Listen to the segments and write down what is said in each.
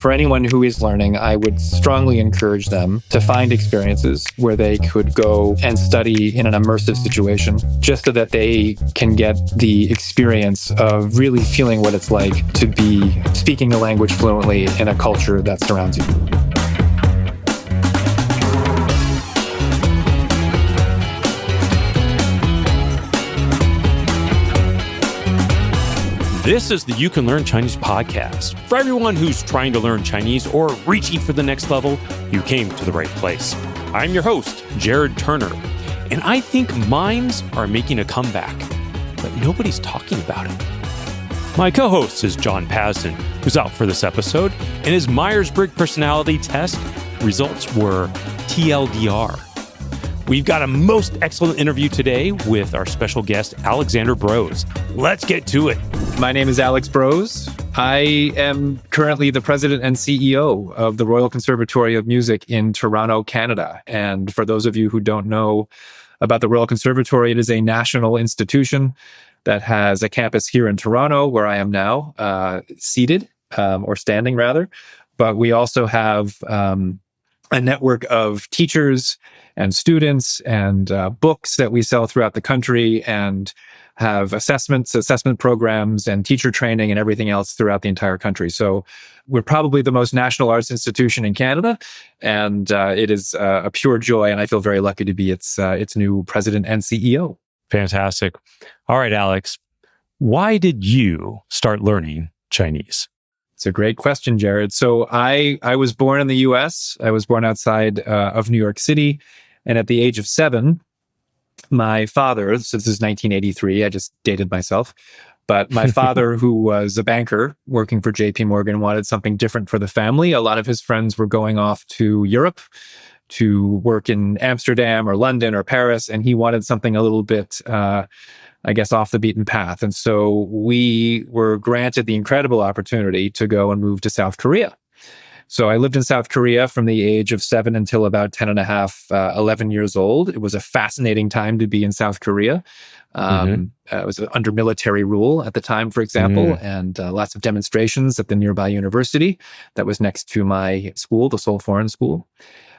For anyone who is learning, I would strongly encourage them to find experiences where they could go and study in an immersive situation, just so that they can get the experience of really feeling what it's like to be speaking a language fluently in a culture that surrounds you. This is the You Can Learn Chinese podcast. For everyone who's trying to learn Chinese or reaching for the next level, you came to the right place. I'm your host, Jared Turner, and I think mimes are making a comeback, but nobody's talking about it. My co-host is John Pasden, who's out for this episode, and his Myers-Briggs personality test results were TLDR. We've got a most excellent interview today with our special guest, Alexander Brose. Let's get to it. My name is Alex Brose. I am currently the president and CEO of the Royal Conservatory of Music in Toronto, Canada. And for those of you who don't know about the Royal Conservatory, it is a national institution that has a campus here in Toronto, where I am now seated, or standing rather. But we also have a network of teachers and students and books that we sell throughout the country, and have assessment programs and teacher training and everything else throughout the entire country. So we're probably the most national arts institution in Canada, and it is a pure joy, and I feel very lucky to be its new president and CEO. Fantastic. All right, Alex, why did you start learning Chinese? It's a great question, Jared. So I was born in the US. I was born outside of New York City. And at the age of 7, my father, so this is 1983, I just dated myself, but my father, who was a banker working for JP Morgan, wanted something different for the family. A lot of his friends were going off to Europe to work in Amsterdam or London or Paris, and he wanted something a little bit, off the beaten path. And so we were granted the incredible opportunity to go and move to South Korea. So I lived in South Korea from the age of 7 until about 10 and a half, 11 years old. It was a fascinating time to be in South Korea. It was under military rule at the time, for example, and lots of demonstrations at the nearby university that was next to my school, the Seoul Foreign School.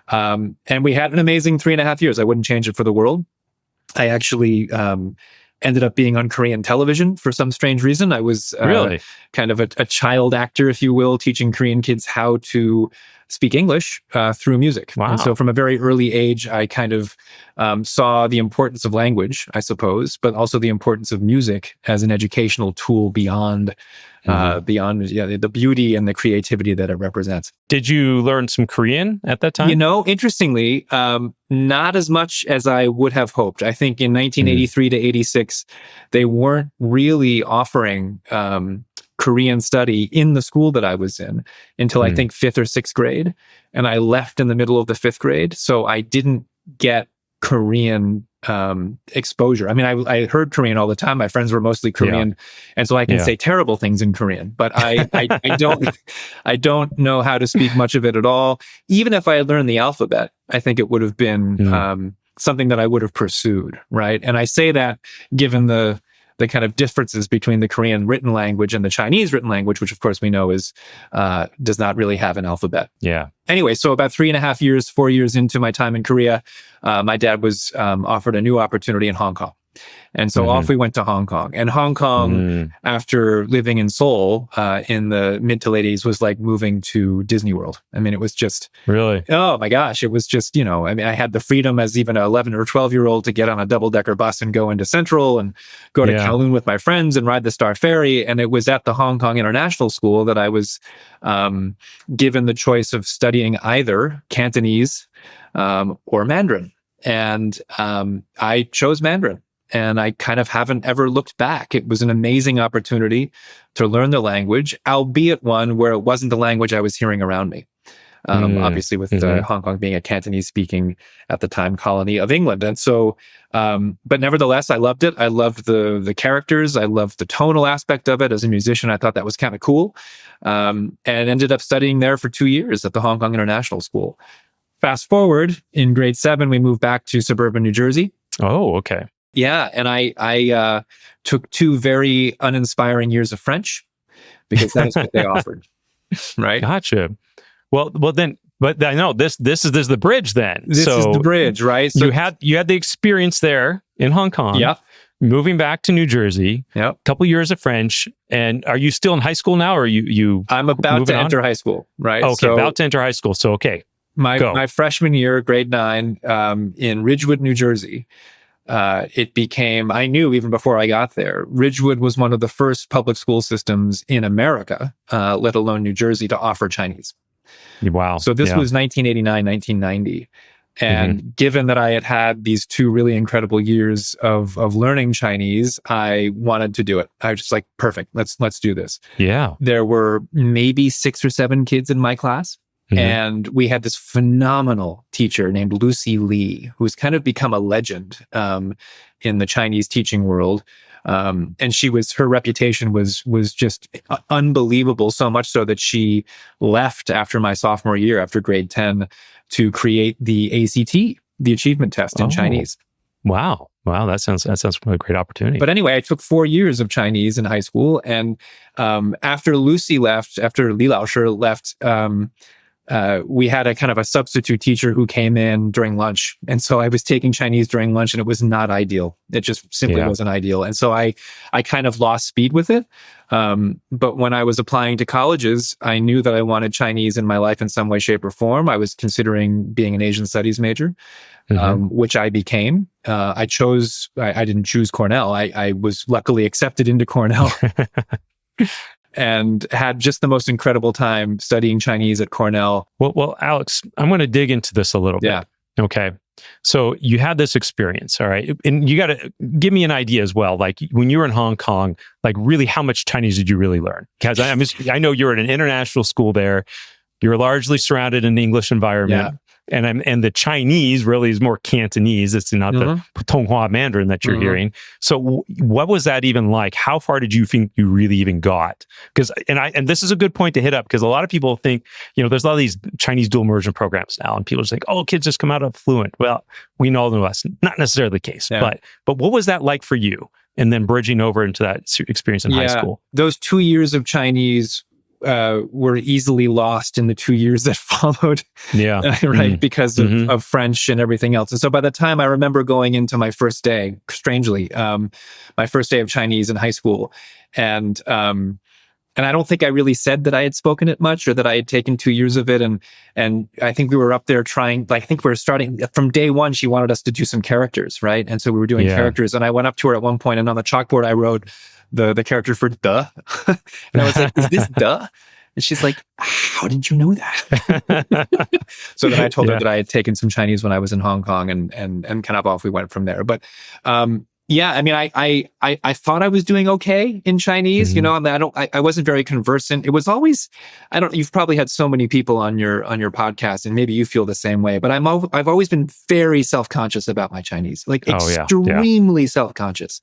And we had an amazing 3.5 years. I wouldn't change it for the world. I actually ended up being on Korean television for some strange reason. I was really kind of a child actor, if you will, teaching Korean kids how to speak English through music. Wow. And so from a very early age, I kind of saw the importance of language, I suppose, but also the importance of music as an educational tool beyond the beauty and the creativity that it represents. Did you learn some Korean at that time? Interestingly, not as much as I would have hoped. I think in 1983 to 86, they weren't really offering Korean study in the school that I was in until I think 5th or 6th grade. And I left in the middle of the 5th grade. So I didn't get Korean exposure. I mean, I heard Korean all the time. My friends were mostly Korean. And so I can say terrible things in Korean, but I don't know how to speak much of it at all. Even if I had learned the alphabet, I think it would have been something that I would have pursued, right? And I say that given the kind of differences between the Korean written language and the Chinese written language, which of course we know is does not really have an alphabet. Yeah. Anyway, so about 3.5 years, 4 years into my time in Korea, my dad was offered a new opportunity in Hong Kong. And so off we went to Hong Kong. And Hong Kong, after living in Seoul in the mid to late 80s, was like moving to Disney World. I mean, it was just... Really? Oh my gosh. It was just, I had the freedom as even an 11 or 12-year-old to get on a double-decker bus and go into Central and go to Kowloon with my friends and ride the Star Ferry. And it was at the Hong Kong International School that I was given the choice of studying either Cantonese or Mandarin. And I chose Mandarin. And I kind of haven't ever looked back. It was an amazing opportunity to learn the language, albeit one where it wasn't the language I was hearing around me. Obviously with Hong Kong being a Cantonese speaking at the time colony of England. And so, but nevertheless, I loved it. I loved the characters. I loved the tonal aspect of it. As a musician, I thought that was kind of cool. And ended up studying there for 2 years at the Hong Kong International School. Fast forward, in grade 7, we moved back to suburban New Jersey. Oh, okay. Yeah, and I took 2 very uninspiring years of French because that is what they offered. right? Gotcha. Well, then, but I know this is the bridge then. This is the bridge, right? So you had the experience there in Hong Kong. Yeah. Moving back to New Jersey. Yep. A couple years of French. And are you still in high school now, or you? I'm about to enter high school, right? Okay, about to enter high school. So okay. My freshman year, grade 9, in Ridgewood, New Jersey, it became, I knew even before I got there, Ridgewood was one of the first public school systems in America, let alone New Jersey, to offer Chinese. Wow. So this was 1989, 1990. And given that I had had these 2 really incredible years of learning Chinese, I wanted to do it. I was just like, perfect, let's do this. Yeah. There were maybe 6 or 7 kids in my class. And we had this phenomenal teacher named Lucy Lee, who's kind of become a legend in the Chinese teaching world. And her reputation was just unbelievable, so much so that she left after my sophomore year, after grade 10, to create the ACT, the achievement test in Chinese. Wow. That sounds like a great opportunity. But anyway, I took 4 years of Chinese in high school. And after Lucy left, after Li Laoshi left, we had a kind of a substitute teacher who came in during lunch. And so I was taking Chinese during lunch, and it was not ideal. It just simply wasn't ideal. And so I kind of lost speed with it. But when I was applying to colleges, I knew that I wanted Chinese in my life in some way, shape, or form. I was considering being an Asian studies major, which I became. I didn't choose Cornell. I was luckily accepted into Cornell. And had just the most incredible time studying Chinese at Cornell. Well, Alex, I'm going to dig into this a little bit. Okay. So you had this experience, all right? And you got to give me an idea as well. Like when you were in Hong Kong, like really how much Chinese did you really learn? Because I know you're at an international school there. You're largely surrounded in the English environment. And the Chinese really is more Cantonese. It's not the Putonghua Mandarin that you're hearing. So what was that even like? How far did you think you really even got? Because and this is a good point to hit up, because a lot of people think, there's a lot of these Chinese dual immersion programs now, and people just think, oh, kids just come out of fluent. Well, we know that's not necessarily the case. But what was that like for you? And then bridging over into that experience in high school. Those 2 years of Chinese were easily lost in the 2 years that followed. Because of French and everything else. And so by the time I remember going into my first day, strangely, my first day of Chinese in high school, and I don't think I really said that I had spoken it much, or that I had taken 2 years of it. And I think we were up there trying, I think we were starting from day one. She wanted us to do some characters, right? And so we were doing characters, and I went up to her at one point, and on the chalkboard I wrote the character for "duh," and I was like, "Is this duh?" And she's like, "How did you know that?" So then I told her that I had taken some Chinese when I was in Hong Kong, and kind of off we went from there. But I thought I was doing okay in Chinese. I wasn't very conversant. It was always, you've probably had so many people on your podcast, and maybe you feel the same way, but I've always been very self-conscious about my Chinese, like extremely self-conscious.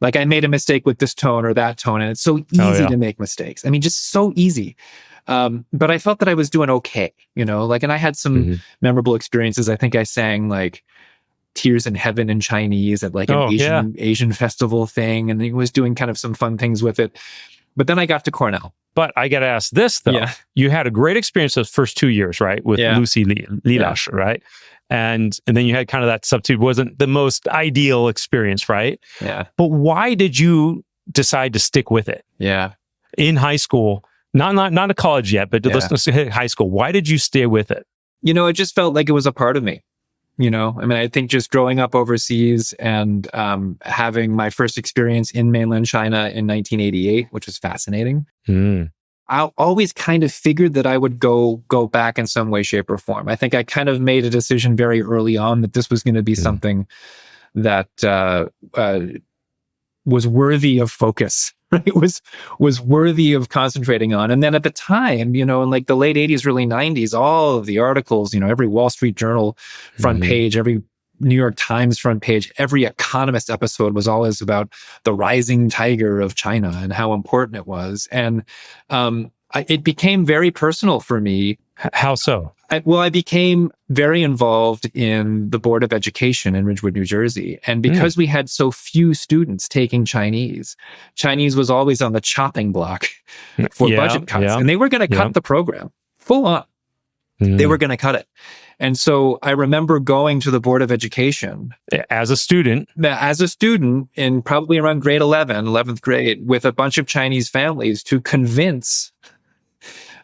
Like I made a mistake with this tone or that tone, and it's so easy to make mistakes. Just so easy. But I felt that I was doing okay, and I had some memorable experiences. I think I sang like Tears in Heaven in Chinese at like an Asian festival thing, and he was doing kind of some fun things with it. But then I got to Cornell. But I got to ask this though. You had a great experience those first 2 years, right? With Lucy Li Laoshi, right? And then you had kind of that substitute, wasn't the most ideal experience, right? But why did you decide to stick with it? In high school, not a college yet, but let's hit high school. Why did you stay with it? It just felt like it was a part of me. I think just growing up overseas and having my first experience in mainland China in 1988, which was fascinating. I always kind of figured that I would go back in some way, shape, or form. I think I kind of made a decision very early on that this was going to be something that was worthy of focus. Right? Was worthy of concentrating on. And then at the time, in like the late 80s, early 90s, all of the articles, every Wall Street Journal front page, every New York Times front page, every Economist episode was always about the rising tiger of China and how important it was. And it became very personal for me How so? I became very involved in the Board of Education in Ridgewood, New Jersey. And because we had so few students taking Chinese was always on the chopping block for budget cuts. And they were going to cut the program full on. They were going to cut it. And so I remember going to the Board of Education. As a student in probably around grade 11th grade, with a bunch of Chinese families to convince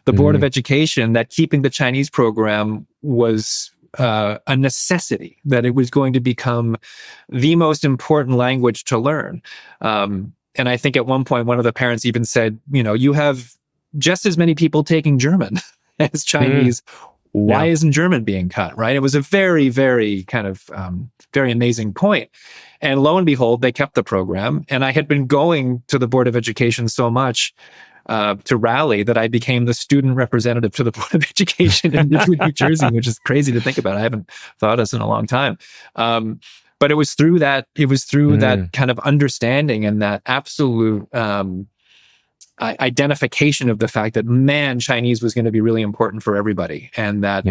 the Board of Education that keeping the Chinese program was a necessity, that it was going to become the most important language to learn. And I think at one point, one of the parents even said, you have just as many people taking German as Chinese. Why isn't German being cut, right? It was a very, very kind of very amazing point. And lo and behold, they kept the program. And I had been going to the Board of Education so much to rally that I became the student representative to the Board of Education in New Jersey, which is crazy to think about. I haven't thought of this in a long time. But it was through that kind of understanding and that absolute identification of the fact that, Chinese was going to be really important for everybody, and that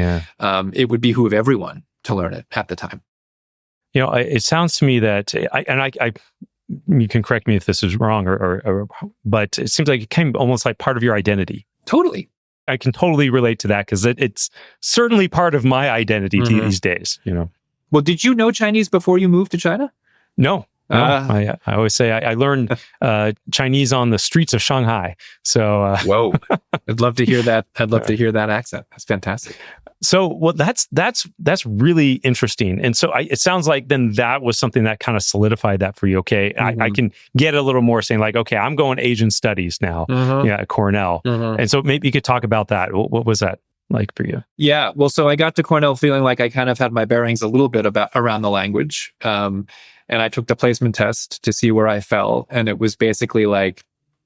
it would behoove everyone to learn it at the time. It sounds to me that, you can correct me if this is wrong, but it seems like it came almost like part of your identity. Totally. I can totally relate to that because it's certainly part of my identity these days. Well, did you know Chinese before you moved to China? No. I always say I learned Chinese on the streets of Shanghai. So, whoa, I'd love to hear that. I'd love to hear that accent. That's fantastic. So, well, that's really interesting. And so, it sounds like then that was something that kind of solidified that for you. Okay, I can get a little more saying like, okay, I'm going Asian studies now. At Cornell. And so maybe you could talk about that. What was that like for you? Yeah, well, so I got to Cornell feeling like I kind of had my bearings a little bit around the language. And I took the placement test to see where I fell. And it was basically like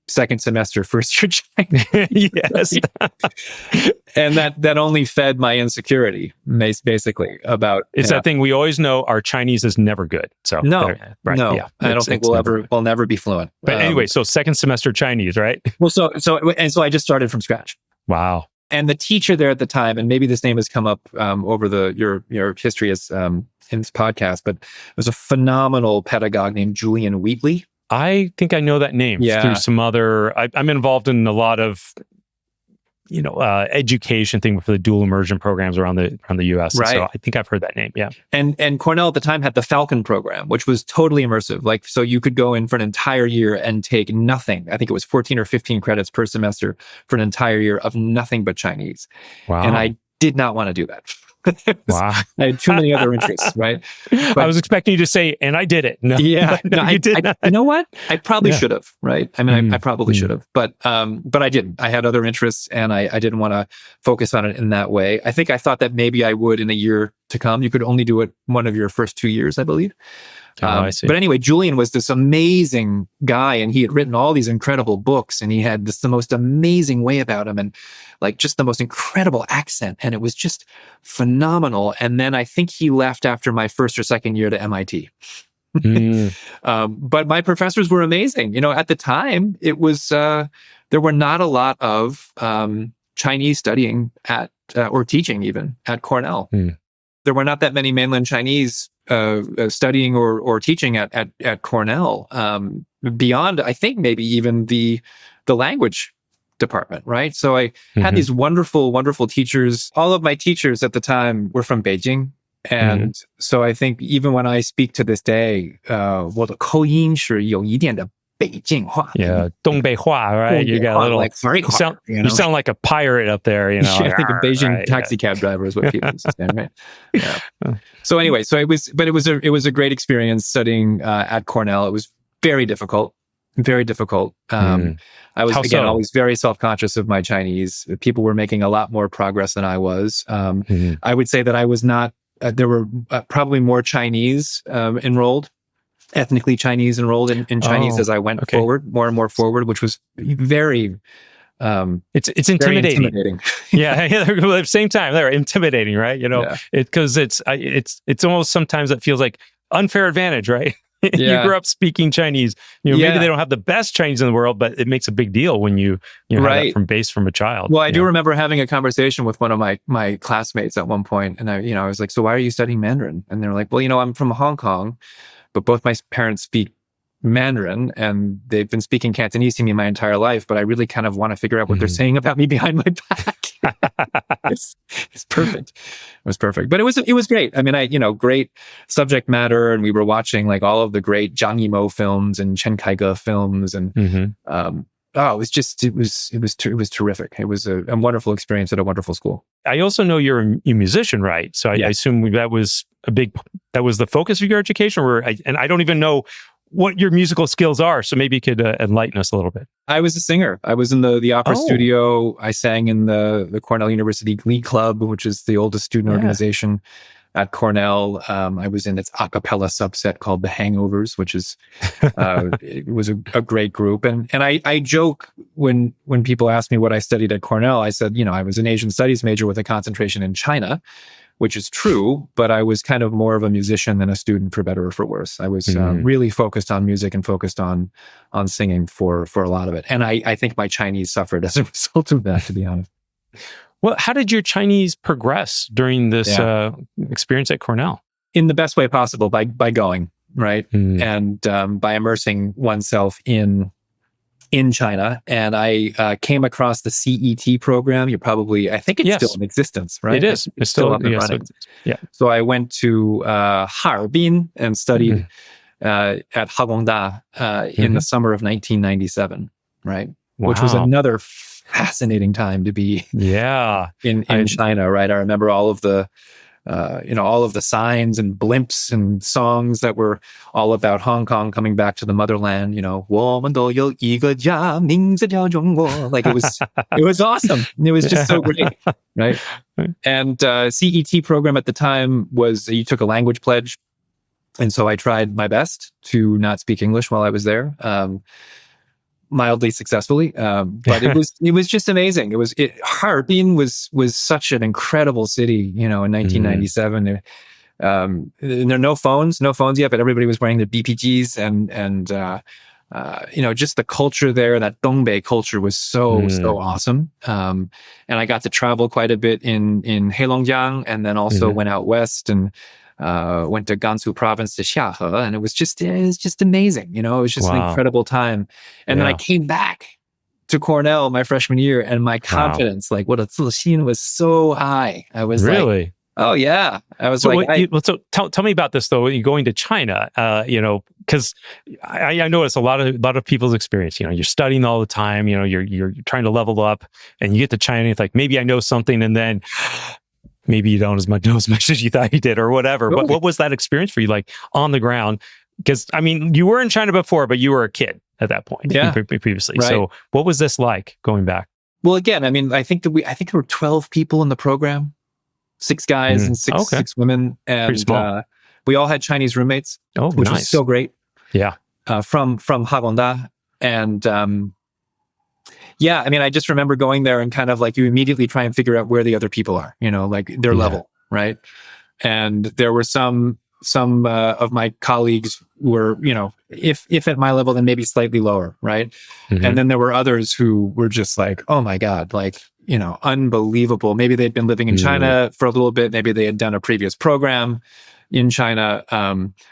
second semester, first year Chinese. Yes. And that only fed my insecurity, basically, about... It's that thing we always know, our Chinese is never good. So no. I don't think we'll never be fluent. But anyway, so second semester Chinese, right? Well, so I just started from scratch. Wow. And the teacher there at the time, and maybe this name has come up over your history as in this podcast, but it was a phenomenal pedagogue named Julian Wheatley. I think I know that name through some other. I'm involved in a lot of, education thing for the dual immersion programs around the U.S. Right. So I think I've heard that name. Yeah. And Cornell at the time had the Falcon program, which was totally immersive. Like, so you could go in for an entire year and take nothing. I think it was 14 or 15 credits per semester for an entire year of nothing but Chinese. Wow. And I did not want to do that. Wow. I had too many other interests, right? But I was expecting you to say, and I did it. No, yeah. No, you did not. You know what? I probably should have, right? I mean, I probably should have, but I didn't. I had other interests and I didn't want to focus on it in that way. I think I thought that maybe I would in a year to come. You could only do it one of your first 2 years, I believe. I see. But anyway, Julian was this amazing guy, and he had written all these incredible books, and he had the most amazing way about him, and like just the most incredible accent, and it was just phenomenal. And then I think he left after my first or second year to MIT. But my professors were amazing. At the time, it was there were not a lot of Chinese studying at or teaching even at Cornell. There were not that many mainland Chinese studying or teaching at Cornell, beyond, I think, maybe even the language department, right? So I had these wonderful, wonderful teachers. All of my teachers at the time were from Beijing. And so I think even when I speak to this day, 我的口音是有一点的北京话. Yeah, 东北话, right? You got a little, like, you sound like a pirate up there, I think a Beijing taxi cab driver is what people used to say, right? Yeah. So anyway, it was a great experience studying at Cornell. It was very difficult. Very difficult. I was, always very self-conscious of my Chinese. People were making a lot more progress than I was. I would say that I was not, there were probably more Chinese enrolled, ethnically Chinese enrolled in Chinese as I went forward, more and more forward, which was very... it's intimidating. Very intimidating. Yeah, at the same time, they're intimidating, right? Because it's almost sometimes it feels like unfair advantage, right? You grew up speaking Chinese. Maybe they don't have the best Chinese in the world, but it makes a big deal when you have that from a child. Well, I do remember having a conversation with one of my classmates at one point, and I was like, "So why are you studying Mandarin?" And they're like, "Well, I'm from Hong Kong, but both my parents speak Mandarin, and they've been speaking Cantonese to me my entire life, but I really kind of want to figure out what they're saying about me behind my back." It's perfect. It was perfect, but it was great. I mean, great subject matter, and we were watching like all of the great Zhang Yimou films and Chen Kaige films, and it was terrific. It was a wonderful experience at a wonderful school. I also know you're a musician, right? So I assume that was the focus of your education, and I don't even know what your musical skills are. So maybe you could enlighten us a little bit. I was a singer. I was in the opera studio. I sang in the Cornell University Glee Club, which is the oldest student organization at Cornell. I was in its a cappella subset called The Hangovers, which is it was a great group. And I joke when people ask me what I studied at Cornell. I said, I was an Asian studies major with a concentration in China, which is true, but I was kind of more of a musician than a student, for better or for worse. I was really focused on music and focused on singing for a lot of it. And I think my Chinese suffered as a result of that, to be honest. Well, how did your Chinese progress during this experience at Cornell? In the best way possible, by going, right? And by immersing oneself in China. And I came across the CET program. I think it's still in existence, right? It is. It's still up and running. Yeah. So I went to Harbin and studied at Hagongda in the summer of 1997, right? Wow. Which was another fascinating time to be in China, right? I remember all of the signs and blimps and songs that were all about Hong Kong coming back to the motherland. 我们都有一个家，名字叫中国. Like it was awesome. It was just so great, right? And CET program at the time was you took a language pledge, and so I tried my best to not speak English while I was there. Mildly successfully, but it was just amazing. Harbin was such an incredible city, in 1997. There are no phones yet, but everybody was wearing their BPGs, and just the culture there, that Dongbei culture was so awesome. And I got to travel quite a bit in Heilongjiang, and then also went out west and went to Gansu province to Xiahe, and it was just amazing. It was just an incredible time. And then I came back to Cornell my freshman year, and my confidence, like what a Zixin, was so high. I was really like, oh yeah. I was so tell me about this though. When you're going to China, because I notice a lot of people's experience. You're studying all the time. You're trying to level up, and you get to China. It's like maybe I know something, and then maybe you don't know as much as you thought you did, or whatever. Really? What was that experience for you, like on the ground? Because you were in China before, but you were a kid at that point, previously. Right. So, what was this like going back? Well, again, I think there were 12 people in the program, 6 guys and six women, and pretty small. We all had Chinese roommates, which was so great. Yeah, from Hagongda, and I just remember going there and kind of like you immediately try and figure out where the other people are, like their level, right? And there were some of my colleagues who were, if at my level, then maybe slightly lower, right? And then there were others who were just like, oh my God, like, unbelievable. Maybe they'd been living in China for a little bit. Maybe they had done a previous program in China.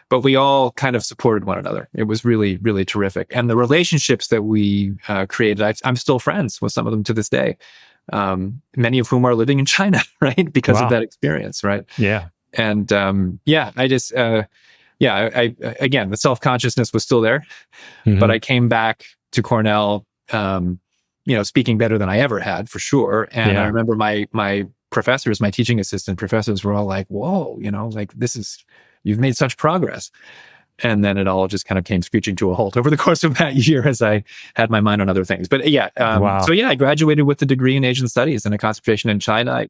But we all kind of supported one another. It was really, really terrific. And the relationships that we created, I'm still friends with some of them to this day. Many of whom are living in China, right? Because of that experience, right? Yeah. And again, the self-consciousness was still there, but I came back to Cornell, speaking better than I ever had, for sure. And I remember my professors, my teaching assistant professors, were all like, whoa, like you've made such progress. And then it all just kind of came screeching to a halt over the course of that year as I had my mind on other things. But I graduated with a degree in Asian studies and a concentration in China.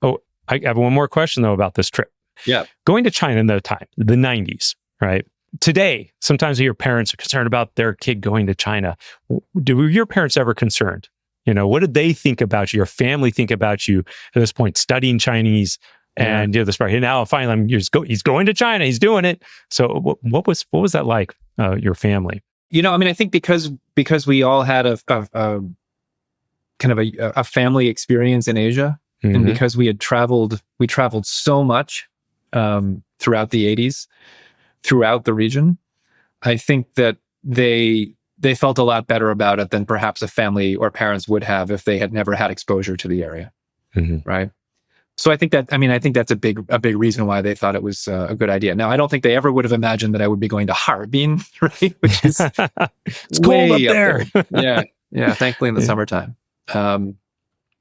I have one more question though about this trip. Yeah. Going to China in the 90s, right? Today, sometimes your parents are concerned about their kid going to China. Were your parents ever concerned? What did they think about you, your family think about you at this point, studying Chinese and this part? Now finally, he's going to China, he's doing it. So what was that like? your family? I mean, I think because we all had a kind of a family experience in Asia, and because we traveled so much throughout the 80s, throughout the region, I think that they felt a lot better about it than perhaps a family or parents would have if they had never had exposure to the area, right? So I think that's a big reason why they thought it was a good idea. Now, I don't think they ever would have imagined that I would be going to Harbin, right? Which is it's cold up there. Yeah. Thankfully in the summertime.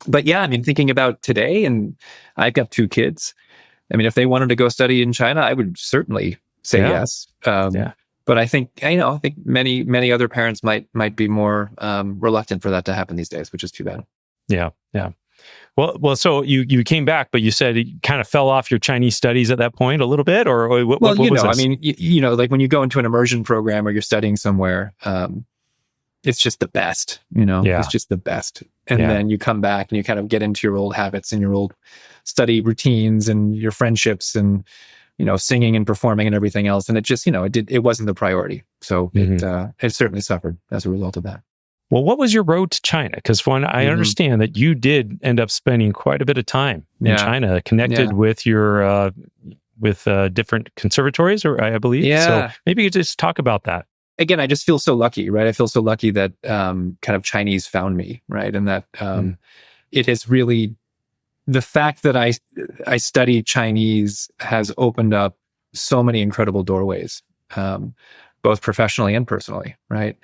But yeah, I mean, thinking about today, and I've got 2 kids. I mean, if they wanted to go study in China, I would certainly say yes. But I think many other parents might be more reluctant for that to happen these days, which is too bad. Yeah. Well. So you came back, but you said you kind of fell off your Chinese studies at that point a little bit, or what was this? I mean, like when you go into an immersion program or you're studying somewhere, it's just the best. It's just the best. And then you come back and you kind of get into your old habits and your old study routines and your friendships and singing and performing and everything else. And it just, it wasn't the priority. So it certainly suffered as a result of that. Well, what was your road to China? Because I understand that you did end up spending quite a bit of time in China, connected with your different conservatories, or I believe. Yeah. So maybe you could just talk about that. Again, I just feel so lucky, right? I feel so lucky that kind of Chinese found me, right? And that it has really, the fact that I study Chinese has opened up so many incredible doorways, both professionally and personally, right?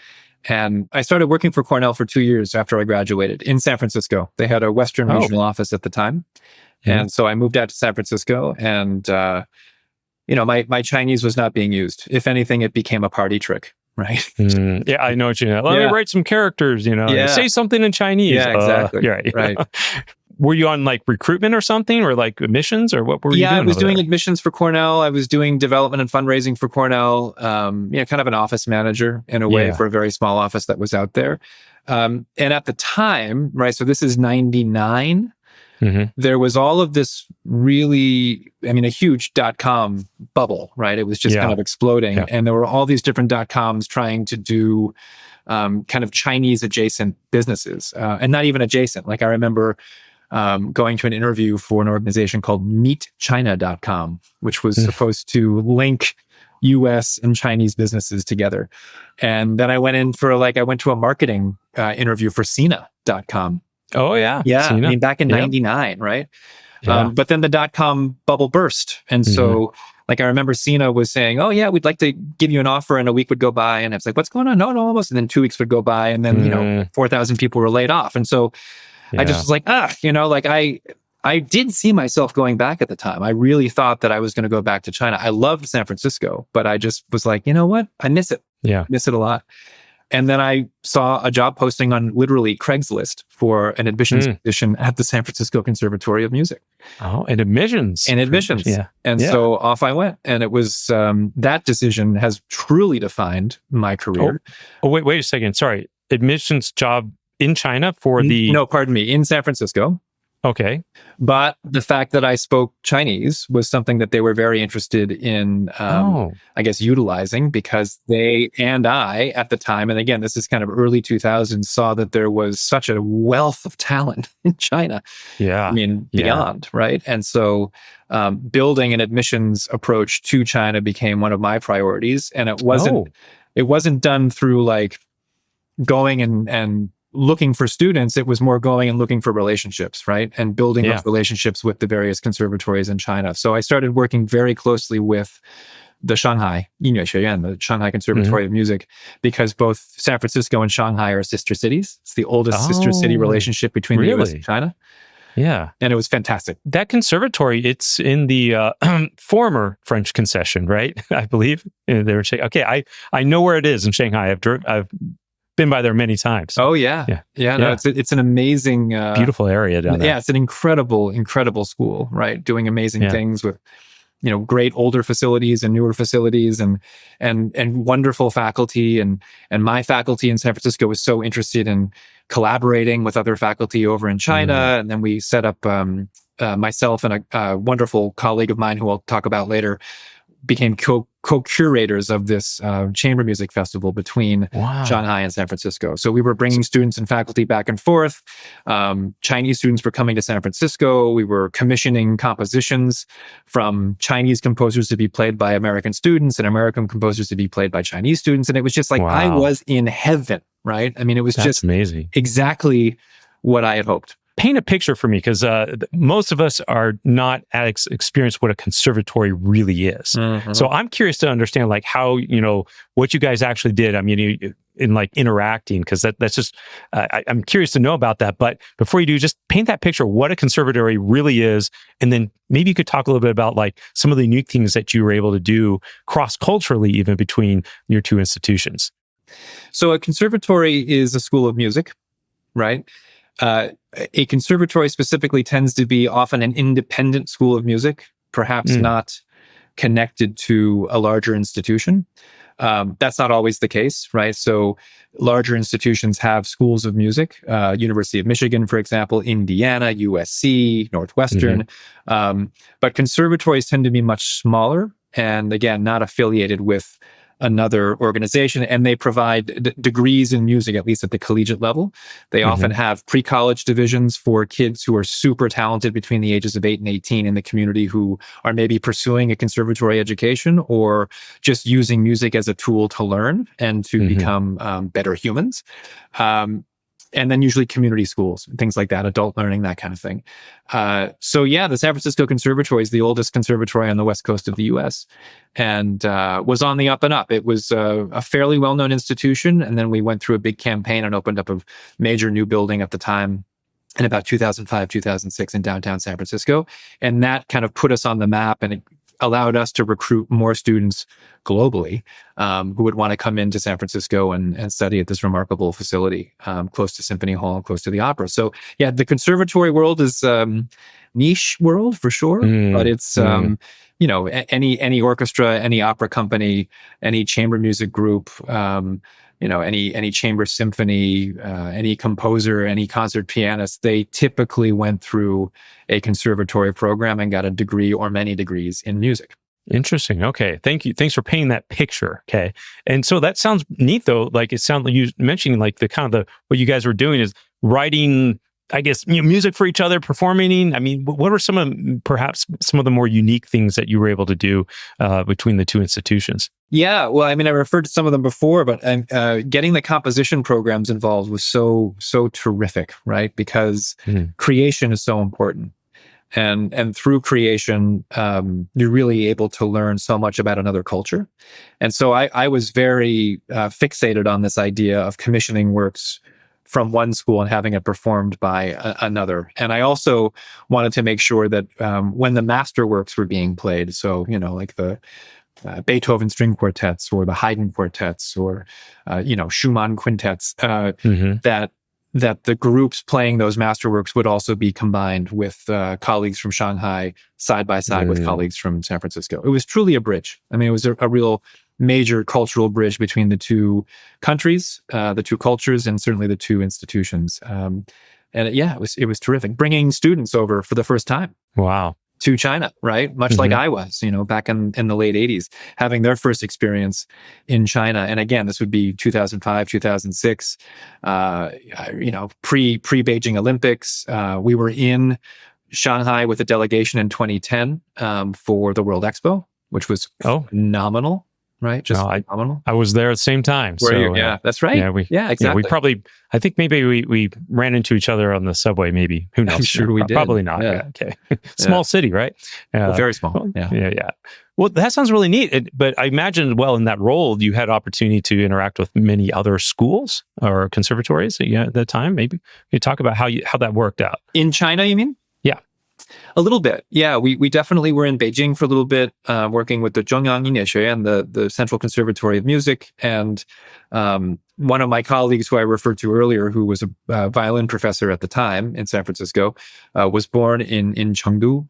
And I started working for Cornell for 2 years after I graduated in San Francisco. They had a Western regional office at the time. And so I moved out to San Francisco, and my Chinese was not being used. If anything, it became a party trick, right? Yeah, I know what you mean. Let me write some characters, say something in Chinese. Yeah, exactly. Right. Were you on like recruitment or something, or like admissions, or what were you doing? Yeah, I was doing admissions for Cornell. I was doing development and fundraising for Cornell. Kind of an office manager in a way for a very small office that was out there. And at the time, right, so this is 99, there was all of this really, a huge .com bubble, right? It was just kind of exploding. Yeah. And there were all these different .coms trying to do kind of Chinese adjacent businesses, and not even adjacent. Like I remember going to an interview for an organization called meetchina.com, which was supposed to link US and Chinese businesses together. And then I went to a marketing interview for Sina.com. Oh, yeah. Yeah. Sina. Back in 99, right? Yeah. But then the .com bubble burst. And so I remember Sina was saying, oh yeah, we'd like to give you an offer, and a week would go by. And I was like, what's going on? No, almost. And then 2 weeks would go by, and then, 4,000 people were laid off. And so I just was like, I did see myself going back at the time. I really thought that I was going to go back to China. I loved San Francisco, but I just was like, you know what? I miss it. Yeah. Miss it a lot. And then I saw a job posting on literally Craigslist for an admissions position at the San Francisco Conservatory of Music. Oh, and admissions. Yeah. And so off I went. And it was, that decision has truly defined my career. Oh, wait a second. Sorry. Admissions job in China for the... No, pardon me. In San Francisco. Okay. But the fact that I spoke Chinese was something that they were very interested in, I guess, utilizing, because they and I at the time, and again, this is kind of early 2000s, saw that there was such a wealth of talent in China. Yeah. Beyond, right? And so building an admissions approach to China became one of my priorities. And it wasn't done through like going and looking for students. It was more going and looking for relationships, right? And building those relationships with the various conservatories in China. So I started working very closely with the Shanghai 音乐学院, the Shanghai Conservatory of Music, because both San Francisco and Shanghai are sister cities. It's the oldest sister city relationship between the US and China. Yeah. And it was fantastic. That conservatory, it's in the former French concession, right? I believe. They were saying, okay, I know where it is in Shanghai. I've been by there many times. Oh yeah. No, it's an amazing, beautiful area down there. Yeah, it's an incredible school, right? Doing amazing things with, great older facilities and newer facilities, and wonderful faculty. And my faculty in San Francisco was so interested in collaborating with other faculty over in China. And then we set up, myself and a wonderful colleague of mine who I'll talk about later, became co-curators of this chamber music festival between Shanghai and San Francisco. So we were bringing students and faculty back and forth. Chinese students were coming to San Francisco. We were commissioning compositions from Chinese composers to be played by American students and American composers to be played by Chinese students. And it was just like, I was in heaven, right? I mean, it was just amazing. Exactly what I had hoped. Paint a picture for me, because most of us are not experienced what a conservatory really is. Mm-hmm. So I'm curious to understand, like, how, what you guys actually did. I mean, in like interacting, because that's just, I'm curious to know about that. But before you do, just paint that picture, what a conservatory really is. And then maybe you could talk a little bit about like some of the unique things that you were able to do cross-culturally, even between your two institutions. So a conservatory is a school of music, right? A conservatory specifically tends to be often an independent school of music, perhaps not connected to a larger institution. That's not always the case, right? So larger institutions have schools of music, University of Michigan, for example, Indiana, USC, Northwestern. But conservatories tend to be much smaller and, again, not affiliated with another organization, and they provide degrees in music, at least at the collegiate level. They often have pre-college divisions for kids who are super talented between the ages of 8 and 18 in the community, who are maybe pursuing a conservatory education or just using music as a tool to learn and to become better humans. And then usually community schools, things like that, adult learning, that kind of thing. So yeah, the San Francisco Conservatory is the oldest conservatory on the west coast of the US, and was on the up and up. It was a fairly well-known institution, and then we went through a big campaign and opened up a major new building at the time in about 2005, 2006 in downtown San Francisco. And that kind of put us on the map, and it allowed us to recruit more students globally who would want to come into San Francisco and study at this remarkable facility close to Symphony Hall, close to the opera. So yeah, the conservatory world is niche world for sure, but it's any orchestra, any opera company, any chamber music group, any chamber symphony, any composer, any concert pianist, they typically went through a conservatory program and got a degree or many degrees in music. Interesting. Okay. Thank you. Thanks for painting that picture. Okay. And so that sounds neat, though. Like, it sounds like you mentioning, like, the kind of what you guys were doing is writing, I guess, music for each other, performing. I mean, what were perhaps some of the more unique things that you were able to do between the two institutions? Yeah, well, I mean, I referred to some of them before, but getting the composition programs involved was so terrific, right? Because creation is so important. And through creation, you're really able to learn so much about another culture. And so I was very fixated on this idea of commissioning works from one school and having it performed by another. And I also wanted to make sure that when the masterworks were being played, so, like the Beethoven string quartets or the Haydn quartets or, Schumann quintets, that the groups playing those masterworks would also be combined with colleagues from Shanghai side by side with colleagues from San Francisco. It was truly a bridge. I mean, it was a real major cultural bridge between the two countries, the two cultures, and certainly the two institutions. It was terrific. Bringing students over for the first time. Wow. To China, right? Much like I was, back in the late 80s, having their first experience in China. And again, this would be 2005, 2006, pre-Beijing Olympics. We were in Shanghai with a delegation in 2010 for the World Expo, which was phenomenal. Right, just phenomenal. I was there at the same time. Were you? Yeah, that's right. Yeah, exactly. We probably, I think maybe we ran into each other on the subway. Maybe, who knows? I'm sure we did. Probably not. Yeah. Okay. Small city, right? Very small. Yeah. Well, that sounds really neat. But I imagine, in that role, you had opportunity to interact with many other schools or conservatories at that time. Maybe you talk about how that worked out in China. You mean? Yeah. A little bit. Yeah, we definitely were in Beijing for a little bit, working with the Zhongyang Yinye the Central Conservatory of Music. And one of my colleagues who I referred to earlier, who was a violin professor at the time in San Francisco, was born in Chengdu.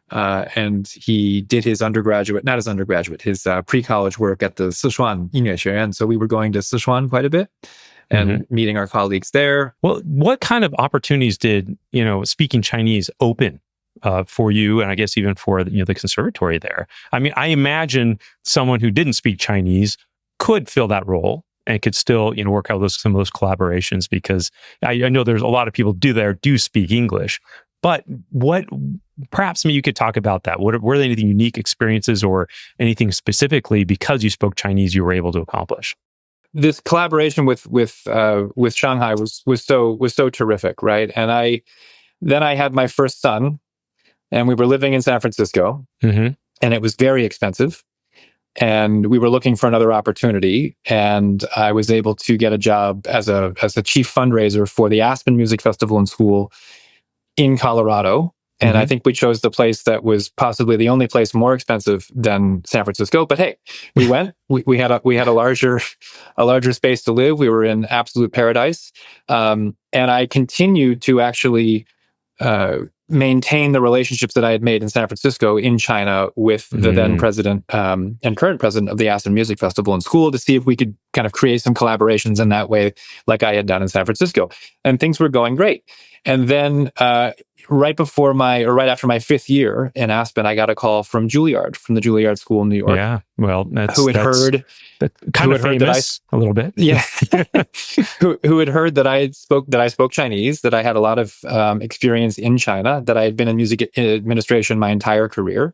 And he did his his pre-college work at the Sichuan Yinye. So we were going to Sichuan quite a bit and meeting our colleagues there. Well, what kind of opportunities did, speaking Chinese open for you, and I guess even for the conservatory there. I mean, I imagine someone who didn't speak Chinese could fill that role and could still work out some of those collaborations, because I know there's a lot of people do speak English. But perhaps you could talk about that. Were there any unique experiences or anything specifically because you spoke Chinese you were able to accomplish? This collaboration with Shanghai was so terrific, right? And I had my first son, and we were living in San Francisco, and it was very expensive, and we were looking for another opportunity, and I was able to get a job as a chief fundraiser for the Aspen Music Festival and School in Colorado. And I think we chose the place that was possibly the only place more expensive than San Francisco. But hey, we went. We had a larger space to live. We were in absolute paradise. And I continued to actually maintain the relationships that I had made in San Francisco in China with the then president and current president of the Aspen Music Festival and School, to see if we could kind of create some collaborations in that way, like I had done in San Francisco. And things were going great. And then right after my fifth year in Aspen, I got a call from Juilliard, from the Juilliard School in New York. Yeah, well, who had heard famous a little bit. Yeah, who had heard that I spoke Chinese, that I had a lot of experience in China, that I had been in music administration my entire career,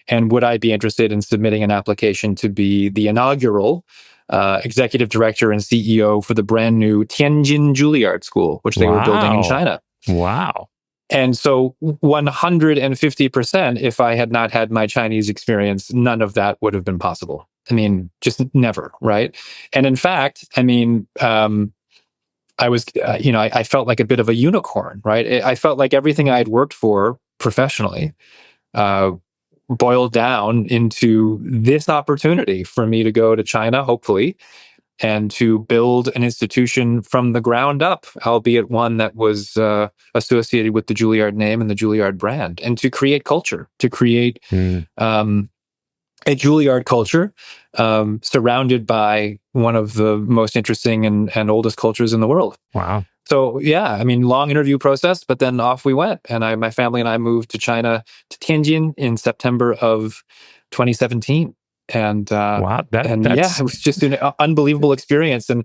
and would I be interested in submitting an application to be the inaugural executive director and CEO for the brand new Tianjin Juilliard School, which they were building in China. Wow. And so 150%, if I had not had my Chinese experience, none of that would have been possible. I mean, just never, right? And in fact, I mean, I was, I felt like a bit of a unicorn, right? I felt like everything I had worked for professionally boiled down into this opportunity for me to go to China, hopefully, and to build an institution from the ground up, albeit one that was associated with the Juilliard name and the Juilliard brand, and to create culture, to create a Juilliard culture surrounded by one of the most interesting and oldest cultures in the world. Wow. So yeah, I mean, long interview process, but then off we went. And my family and I moved to China, to Tianjin, in September of 2017. And wow, yeah, it was just an unbelievable experience. And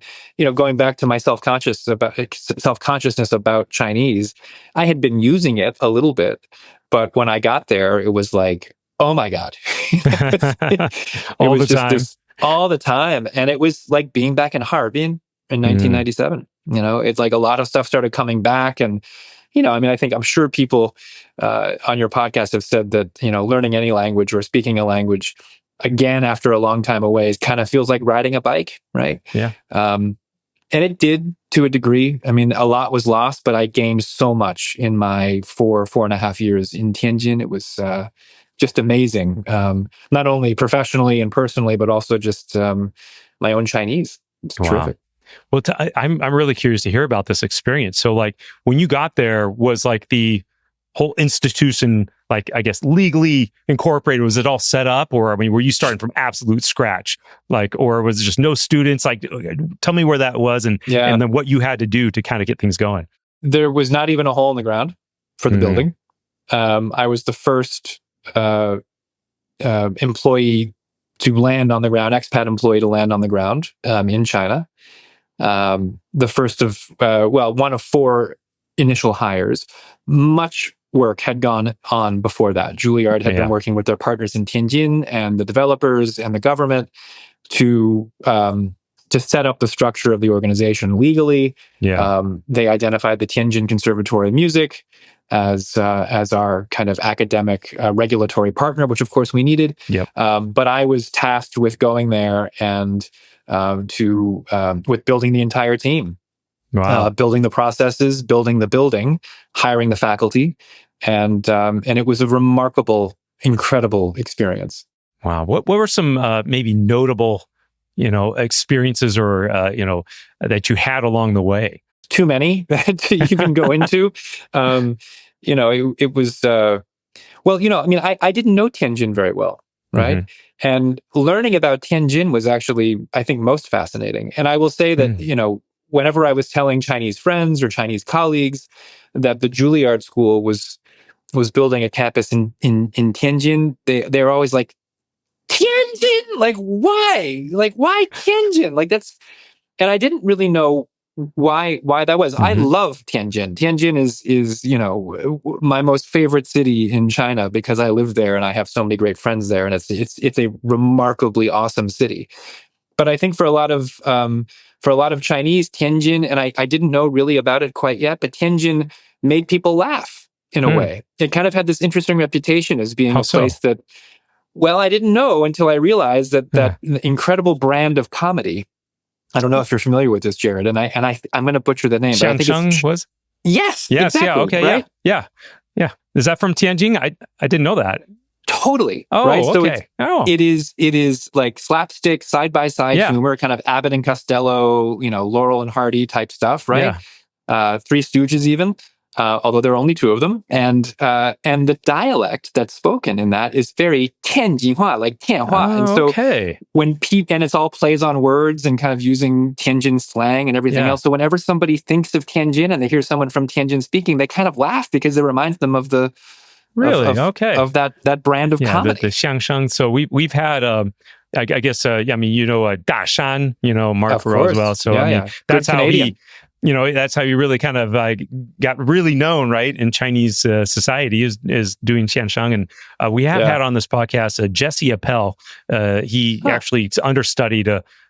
going back to my self-consciousness about Chinese, I had been using it a little bit, but when I got there, it was like, oh my God, all the time. All the time, and it was like being back in Harbin in 1997. It's like a lot of stuff started coming back, and I'm sure people on your podcast have said that learning any language or speaking a language again after a long time away kind of feels like riding a bike, right? Yeah. And it did, to a degree. I mean, a lot was lost, but I gained so much in my 4.5 years in Tianjin. It was just amazing, not only professionally and personally, but also just my own Chinese. It's terrific. Well, I'm really curious to hear about this experience. So, like, when you got there, was like the whole institution, like, I guess, legally incorporated? Was it all set up, or were you starting from absolute scratch, like, or was it just no students? Like, tell me where that was, and then what you had to do to kind of get things going. There was not even a hole in the ground for the building. I was the first employee to land on the ground, expat employee to land on the ground in China. The first of, one of 4 initial hires. Much work had gone on before that. Juilliard had been working with their partners in Tianjin and the developers and the government to set up the structure of the organization legally. They identified the Tianjin Conservatory of Music as our kind of academic regulatory partner, which of course we needed. But I was tasked with going there and with building the entire team. Building the processes, building the building, hiring the faculty, and it was a remarkable, incredible experience. Wow. What were some maybe notable, experiences or that you had along the way? Too many to even go into. It was I didn't know Tianjin very well, right? And learning about Tianjin was actually, I think, most fascinating. And I will say that whenever I was telling Chinese friends or Chinese colleagues that the Juilliard School was was building a campus in Tianjin, they were always like, Tianjin? Like, why? Like, why Tianjin? Like, that's, and I didn't really know why that was. I love Tianjin. Tianjin is my most favorite city in China because I live there and I have so many great friends there, and it's a remarkably awesome city. But I think for a lot of Chinese, Tianjin, and I didn't know really about it quite yet, but Tianjin made people laugh in a way. It kind of had this interesting reputation as being a place that, well, I didn't know until I realized that incredible brand of comedy. I don't know if you're familiar with this, Jared, and I'm going to butcher the name. Xiangsheng was? Yes. Exactly, yeah. Okay. Right? Yeah. Is that from Tianjin? I didn't know that. Totally. Oh, right? So okay. it is like slapstick, side by side humor, kind of Abbott and Costello, Laurel and Hardy type stuff, right? Three Stooges even. Although there are only two of them, and the dialect that's spoken in that is very Tianjinhua, like Tianhua, and so when and it's all plays on words and kind of using Tianjin slang and everything else. So whenever somebody thinks of Tianjin and they hear someone from Tianjin speaking, they kind of laugh because it reminds them of the of that brand of comedy, the xiangsheng. So we've had I guess Da Shan, Mark Roosevelt. So that's how he. That's how you really kind of got really known, right, in Chinese society is doing xiangsheng. And we have had on this podcast Jesse Appel. He actually understudied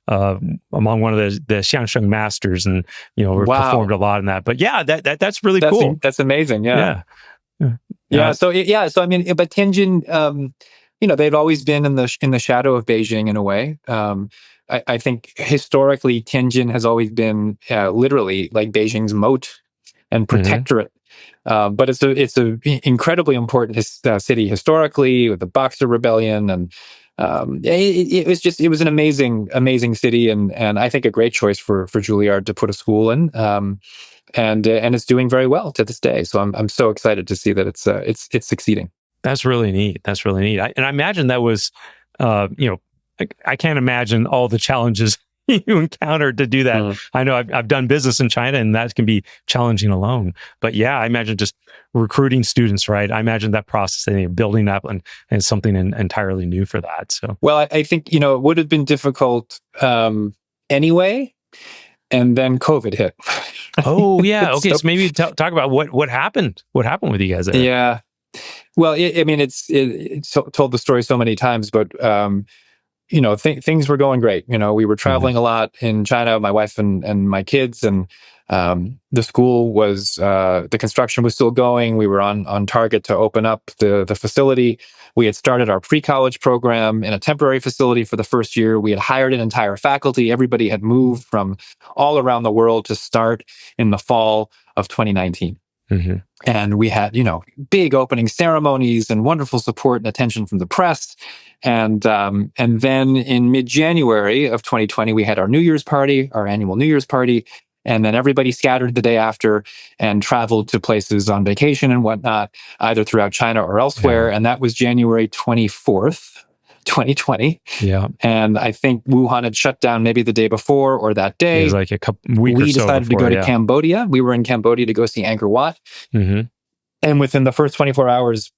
among one of the xiangsheng masters, and performed a lot in that. But that's really cool. That's amazing. So I mean, but Tianjin, they've always been in the shadow of Beijing in a way. I think historically Tianjin has always been literally like Beijing's moat and protectorate. But it's a incredibly important city historically with the Boxer Rebellion, and it was an amazing city, and I think a great choice for Juilliard to put a school in. And it's doing very well to this day. So I'm so excited to see that it's succeeding. That's really neat. And I imagine that was I can't imagine all the challenges you encountered to do that. I know I've done business in China, and that can be challenging alone. But I imagine just recruiting students, right? I imagine that process and building up and something entirely new for that. So, well, I think it would have been difficult anyway, and then COVID hit. Oh yeah, okay. So maybe talk about what happened. What happened with you guys there? Yeah, well, it's told the story so many times, but. Things were going great. We were traveling a lot in China, my wife and my kids, and the school was, the construction was still going. We were on target to open up the facility. We had started our pre-college program in a temporary facility for the first year. We had hired an entire faculty. Everybody had moved from all around the world to start in the fall of 2019. And we had, big opening ceremonies and wonderful support and attention from the press. And then in mid-January of 2020, we had our annual New Year's party. And then everybody scattered the day after and traveled to places on vacation and whatnot, either throughout China or elsewhere. And that was January 24th, 2020. Yeah. And I think Wuhan had shut down maybe the day before or that day. It was like a couple weeks. We decided to go to Cambodia. We were in Cambodia to go see Angkor Wat. And within the first 24 hours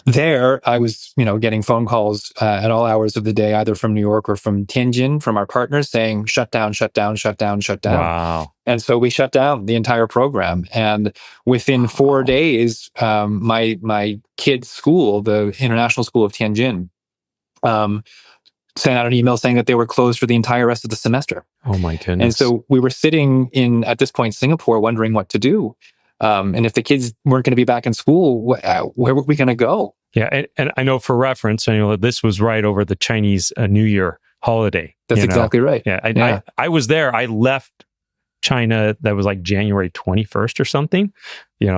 there, I was, getting phone calls at all hours of the day, either from New York or from Tianjin, from our partners saying, shut down. Wow. And so we shut down the entire program. And within 4 days, my kids' school, the International School of Tianjin, sent out an email saying that they were closed for the entire rest of the semester. Oh my goodness. And so we were sitting in, at this point, Singapore, wondering what to do. And if the kids weren't going to be back in school, where were we going to go? Yeah. And I know for reference, this was right over the Chinese New Year holiday. That's exactly right. Yeah. I was there. I left China. That was like January 21st or something.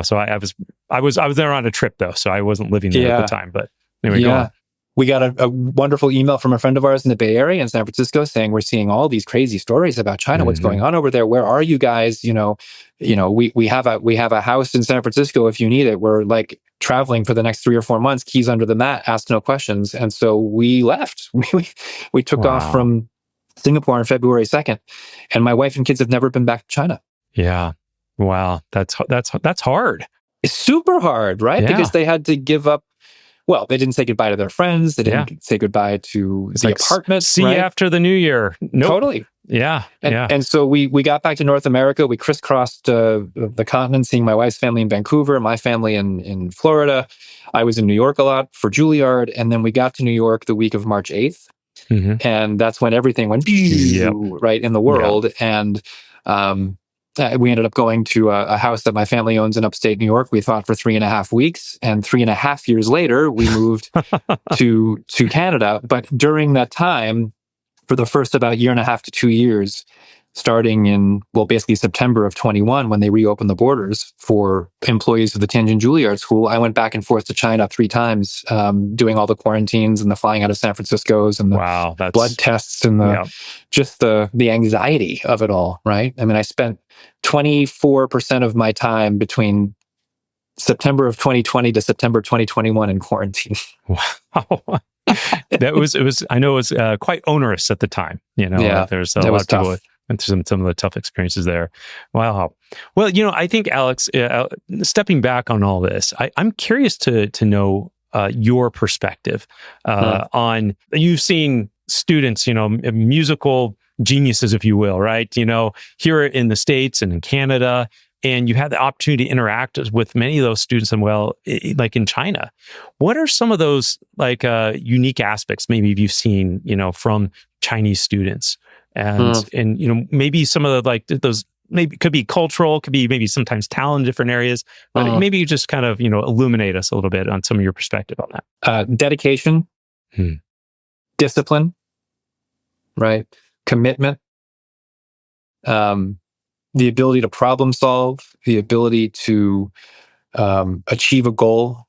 So I was there on a trip though. So I wasn't living there at the time, but anyway, go on. We got a wonderful email from a friend of ours in the Bay Area in San Francisco saying, we're seeing all these crazy stories about China. What's going on over there? Where are you guys? We have a house in San Francisco if you need it. We're like traveling for the next 3 or 4 months, keys under the mat, ask no questions. And so we left. We took off from Singapore on February 2nd. And my wife and kids have never been back to China. Yeah. Wow. That's hard. It's super hard, right? Yeah. Because they had to give up. Well, they didn't say goodbye to their friends. They didn't say goodbye to It's the like, apartment. see right? you after the new year. Nope. Totally. Yeah. And so we got back to North America. We crisscrossed the continent, seeing my wife's family in Vancouver, my family in Florida. I was in New York a lot for Juilliard. And then we got to New York the week of March 8th. Mm-hmm. And that's when everything went right in the world. Yep. And we ended up going to a house that my family owns in upstate New York. We thought for 3.5 weeks. And 3.5 years later, we moved to Canada. But during that time, for the first about 1.5 to 2 years, starting in, basically September of 21, when they reopened the borders for employees of the Tianjin Juilliard School, I went back and forth to China 3 times, doing all the quarantines and the flying out of San Francisco's and the blood tests and just the anxiety of it all, right? I mean, I spent 24% of my time between September of 2020 to September 2021 in quarantine. Wow. It was I know it was quite onerous at the time. There's a lot of people went through some of the tough experiences there. Wow. Well, I think, Alex, stepping back on all this, I'm curious to know your perspective on, you've seen students, musical geniuses, if you will, right? Here in the States and in Canada, and you had the opportunity to interact with many of those students, and like in China. What are some of those unique aspects maybe you've seen, from Chinese students, and maybe some of the those, maybe could be cultural, could be maybe sometimes talent in different areas, but maybe you just kind of illuminate us a little bit on some of your perspective on that. Dedication, discipline, right? Commitment. The ability to problem solve, the ability to achieve a goal,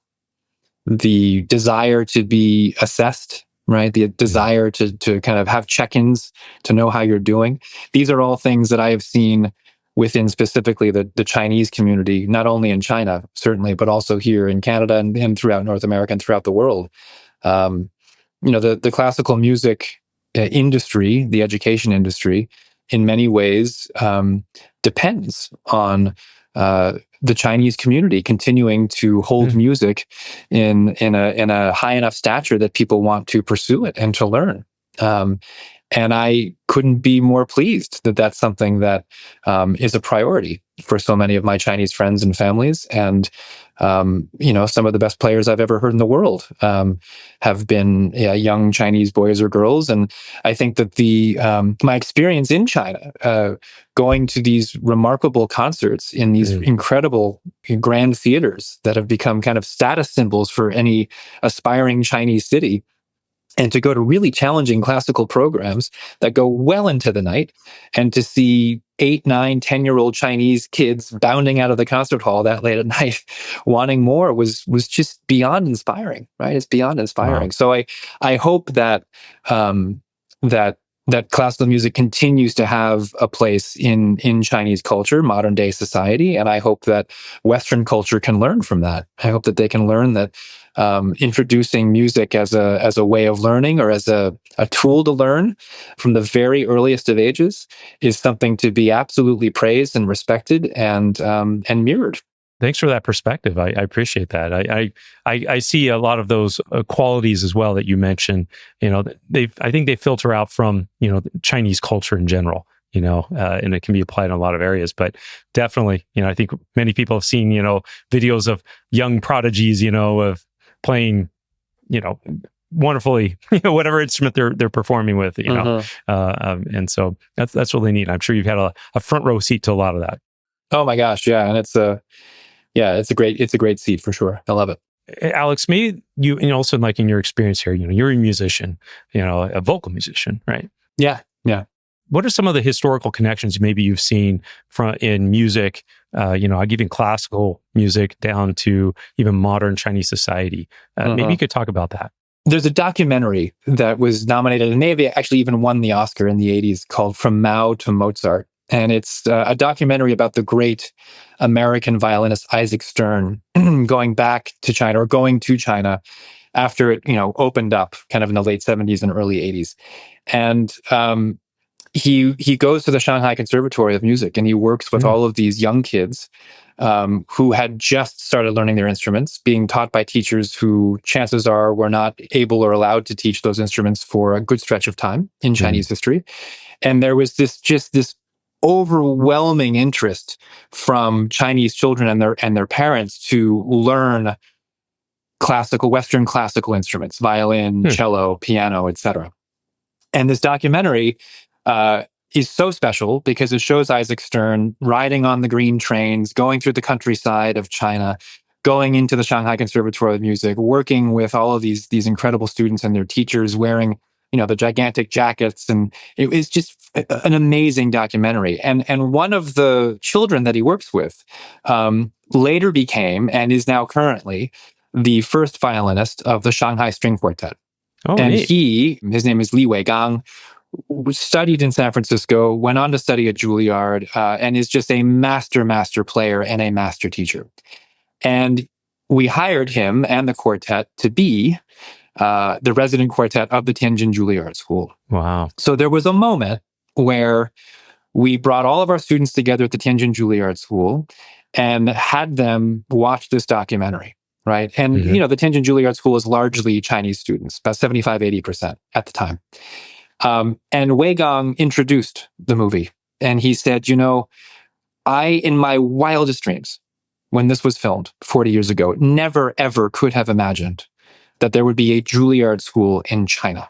the desire to be assessed, right? The desire to kind of have check-ins, to know how you're doing. These are all things that I have seen within specifically the Chinese community, not only in China, certainly, but also here in Canada and throughout North America and throughout the world. The classical music industry, the education industry, in many ways, depends on the Chinese community continuing to hold music in a high enough stature that people want to pursue it and to learn. And I couldn't be more pleased that that's something that is a priority for so many of my Chinese friends and families. And some of the best players I've ever heard in the world have been young Chinese boys or girls. And I think that my experience in China, going to these remarkable concerts in these incredible grand theaters that have become kind of status symbols for any aspiring Chinese city, and to go to really challenging classical programs that go well into the night, and to see 8, 9, 10-year-old Chinese kids bounding out of the concert hall that late at night, wanting more, was just beyond inspiring, right? It's beyond inspiring. Wow. So I hope that that classical music continues to have a place in Chinese culture, modern day society, and I hope that Western culture can learn from that. I hope that they can learn that introducing music as a way of learning, or as a tool to learn from the very earliest of ages, is something to be absolutely praised and respected and mirrored. Thanks for that perspective. I appreciate that. I see a lot of those qualities as well that you mentioned. I think they filter out from Chinese culture in general. And it can be applied in a lot of areas. But definitely, I think many people have seen videos of young prodigies, of playing, wonderfully, whatever instrument they're performing with, and so that's really neat. I'm sure you've had a front row seat to a lot of that. Oh my gosh, yeah, and it's a great seat for sure. I love it. Alex, maybe you, also like in your experience here, you're a musician, a vocal musician, right? Yeah. What are some of the historical connections maybe you've seen in music? I give in classical music down to even modern Chinese society. Maybe you could talk about that. There's a documentary that was nominated, and maybe actually even won the Oscar in the 80s, called From Mao to Mozart. And it's a documentary about the great American violinist Isaac Stern going back to China, or going to China after it, opened up kind of in the late 70s and early 80s. And he goes to the Shanghai Conservatory of Music, and he works with all of these young kids who had just started learning their instruments, being taught by teachers who, chances are, were not able or allowed to teach those instruments for a good stretch of time in Chinese history. And there was this overwhelming interest from Chinese children and their parents to learn Western classical instruments, violin, cello, piano, etc. And this documentary is so special because it shows Isaac Stern riding on the green trains, going through the countryside of China, going into the Shanghai Conservatory of Music, working with all of these incredible students and their teachers, wearing the gigantic jackets, and it was just an amazing documentary. And one of the children that he works with later became, and is now currently, the first violinist of the Shanghai String Quartet. Oh, and neat. his name is Li Weigang, studied in San Francisco, went on to study at Juilliard, and is just a master player and a master teacher. And we hired him and the quartet to be the resident quartet of the Tianjin Juilliard School. Wow. So there was a moment where we brought all of our students together at the Tianjin Juilliard School and had them watch this documentary, right? And, the Tianjin Juilliard School is largely Chinese students, about 75, 80% at the time. And Weigang introduced the movie, and he said, I, in my wildest dreams, when this was filmed 40 years ago, never, ever could have imagined that there would be a Juilliard school in China,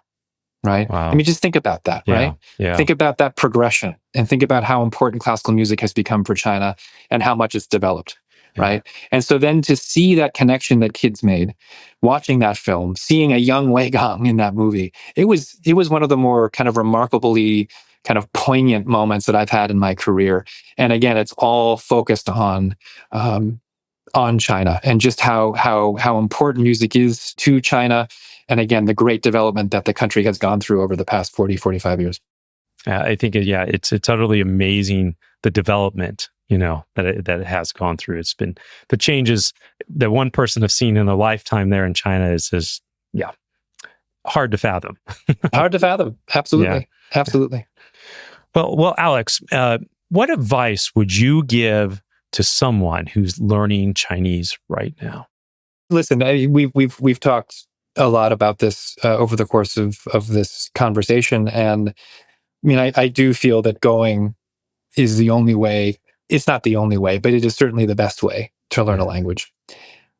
right? Wow. I mean, just think about that, right? Yeah. Think about that progression, and think about how important classical music has become for China and how much it's developed, right? And so then to see that connection that kids made, watching that film, seeing a young Weigang in that movie, it was one of the more kind of remarkably kind of poignant moments that I've had in my career. And again, it's all focused on China and just how important music is to China. And again, the great development that the country has gone through over the past 40, 45 years. I think, it's utterly amazing, the development, that it has gone through. It's been the changes that one person has seen in a lifetime there in China is hard to fathom. Hard to fathom. Absolutely. Yeah. Absolutely. Well, Alex, what advice would you give to someone who's learning Chinese right now? Listen, we've talked a lot about this over the course of this conversation, and I mean, I do feel that going is the only way. It's not the only way, but it is certainly the best way to learn a language.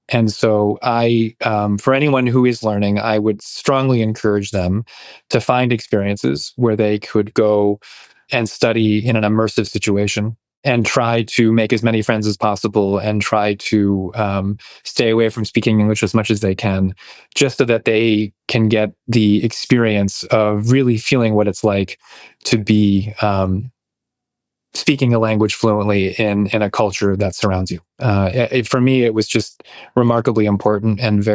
And so for anyone who is learning, I would strongly encourage them to find experiences where they could go and study in an immersive situation and try to make as many friends as possible and try to stay away from speaking English as much as they can, just so that they can get the experience of really feeling what it's like to be speaking a language fluently in a culture that surrounds you. For me, it was just remarkably important and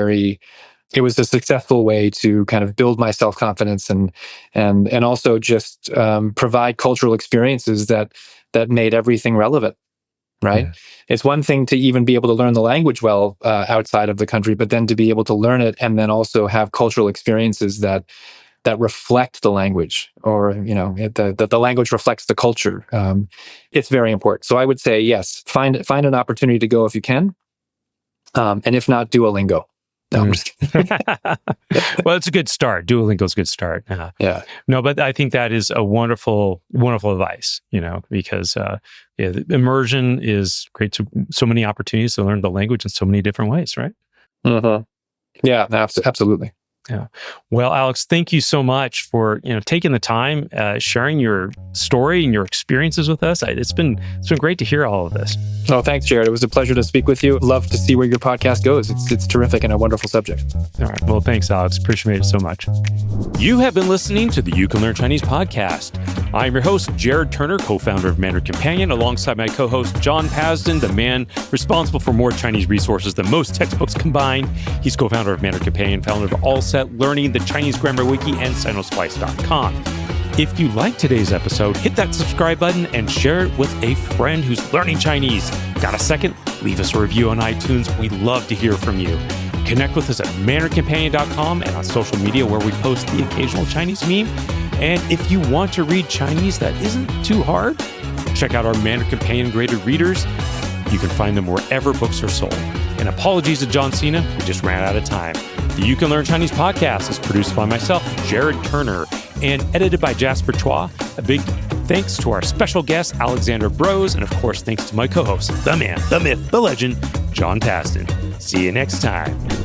it was a successful way to kind of build my self-confidence and also just provide cultural experiences that made everything relevant, right? Yeah. It's one thing to even be able to learn the language well outside of the country, but then to be able to learn it and then also have cultural experiences that reflect the language, or the language reflects the culture. It's very important. So I would say yes, find an opportunity to go if you can, and if not, Duolingo. No, I'm just kidding. Well, it's a good start. Duolingo's a good start. Yeah. No, but I think that is a wonderful, wonderful advice, because the immersion is great. So many opportunities to learn the language in so many different ways, right? Mm-hmm. Yeah, absolutely. Yeah. Well, Alex, thank you so much for taking the time, sharing your story and your experiences with us. It's been great to hear all of this. Oh, thanks, Jared. It was a pleasure to speak with you. Love to see where your podcast goes. It's terrific and a wonderful subject. All right. Well, thanks, Alex. Appreciate it so much. You have been listening to the You Can Learn Chinese podcast. I'm your host, Jared Turner, co-founder of Mandarin Companion, alongside my co-host, John Pasden, the man responsible for more Chinese resources than most textbooks combined. He's co-founder of Mandarin Companion, founder of All Set Learning, the Chinese Grammar Wiki, and Sinosplice.com. If you like today's episode, hit that subscribe button and share it with a friend who's learning Chinese. Got a second? Leave us a review on iTunes. We'd love to hear from you. Connect with us at MandarinCompanion.com and on social media where we post the occasional Chinese meme. And if you want to read Chinese that isn't too hard, check out our Mandarin Companion graded readers. You can find them wherever books are sold. And apologies to John Cena, we just ran out of time. The You Can Learn Chinese podcast is produced by myself, Jared Turner, and edited by Jasper Chua. A big thanks to our special guest, Alexander Brose, and of course, thanks to my co-host, the man, the myth, the legend, John Paston. See you next time.